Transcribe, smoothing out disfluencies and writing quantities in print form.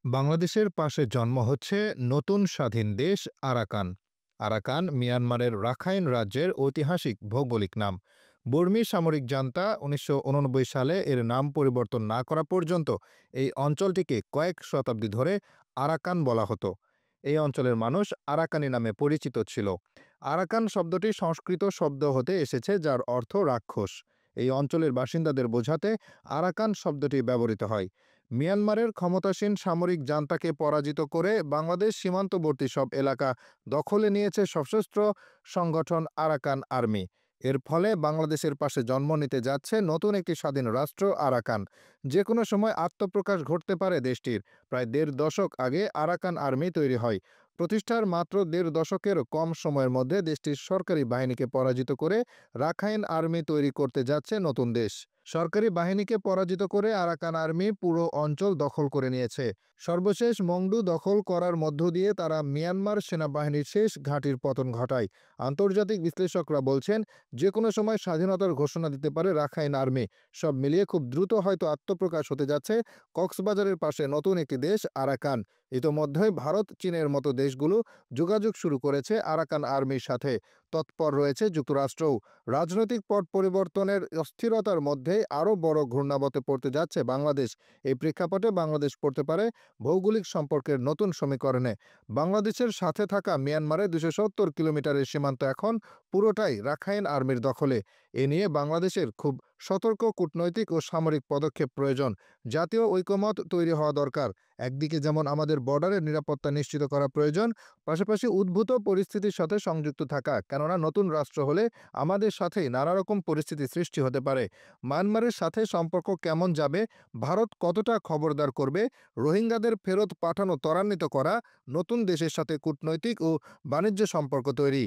বাংলাদেশের পাশে জন্ম হচ্ছে নতুন স্বাধীন দেশ আরাকান। আরাকান মিয়ানমারের রাখাইন রাজ্যের ঐতিহাসিক ভৌগোলিক নাম। বর্মী সামরিক জান্তা ১৯৮৯ সালে এর নাম পরিবর্তন না করা পর্যন্ত এই অঞ্চলটিকে কয়েক শতাব্দী ধরে আরাকান বলা হতো। এই অঞ্চলের মানুষ আরাকানি নামে পরিচিত ছিল। আরাকান শব্দটি সংস্কৃত শব্দ হতে এসেছে, যার অর্থ রাক্ষস। এই অঞ্চলের বাসিন্দাদের বোঝাতে আরাকান শব্দটি ব্যবহৃত হয়। মিয়ানমারের ক্ষমতাসীন সামরিক জান্তাকে পরাজিত করে বাংলাদেশ সীমান্তবর্তী সব এলাকা দখলে নিয়েছে সশস্ত্র সংগঠন আরাকান আর্মি। এর ফলে বাংলাদেশের পাশে জন্ম নিতে যাচ্ছে নতুন একটি স্বাধীন রাষ্ট্র আরাকান। যে কোনো সময় আত্মপ্রকাশ ঘটতে পারে দেশটির। প্রায় দেড় দশক আগে আরাকান আর্মি তৈরি হয়। প্রতিষ্ঠার মাত্র দেড় দশকেরও কম সময়ের মধ্যে দেশটির সরকারি বাহিনীকে পরাজিত করে রাখাইন আর্মি তৈরি করতে যাচ্ছে নতুন দেশ। সরকারি বাহিনীকে পরাজিত করে আরাকান আর্মি পুরো অঞ্চল দখল করে নিয়েছে। সর্বশেষ মংডু দখল করার মধ্য দিয়ে তারা মিয়ানমার সেনাবাহিনীর শেষ ঘাঁটির পতন ঘটায়। আন্তর্জাতিক বিশ্লেষকরা বলছেন, যে কোনো সময় স্বাধীনতার ঘোষণা দিতে পারে রাখাইন আর্মি। সব মিলিয়ে খুব দ্রুত হয়তো আত্মপ্রকাশ হতে যাচ্ছে কক্সবাজারের পাশে নতুন একটি দেশ আরাকান। ইতোমধ্যেই ভারত, চীনের মতো দেশগুলো যোগাযোগ শুরু করেছে আরাকান আর্মির সাথে। তৎপর রয়েছে যুক্তরাষ্ট্রও। রাজনৈতিক পট পরিবর্তনের অস্থিরতার মধ্যে আরও বড় ঘূর্ণাবর্তে পড়তে যাচ্ছে বাংলাদেশ। এই প্রেক্ষাপটে বাংলাদেশ পড়তে পারে ভৌগোলিক সম্পর্কের নতুন সমীকরণে। বাংলাদেশের সাথে থাকা মিয়ানমারের ২৭০ কিলোমিটারের সীমান্ত এখন পুরোটাই রাখাইন আর্মির দখলে। এ নিয়ে বাংলাদেশের খুব সতর্ক কূটনৈতিক ও সামরিক পদক্ষেপ প্রয়োজন। জাতীয় ঐকমত্য তৈরি হওয়া দরকার। একদিকে যেমন আমাদের বর্ডারের নিরাপত্তা নিশ্চিত করা প্রয়োজন, পাশাপাশি উদ্ভূত পরিস্থিতির সাথে সংযুক্ত থাকা, কেননা নতুন রাষ্ট্র হলে আমাদের সাথেই নানা রকম পরিস্থিতি সৃষ্টি হতে পারে। মায়ানমারের সাথে সম্পর্ক কেমন যাবে, ভারত কতটা খবরদার করবে, রোহিঙ্গাদের ফেরত পাঠানো ত্বরান্বিত করা, নতুন দেশের সাথে কূটনৈতিক ও বাণিজ্য সম্পর্ক তৈরি।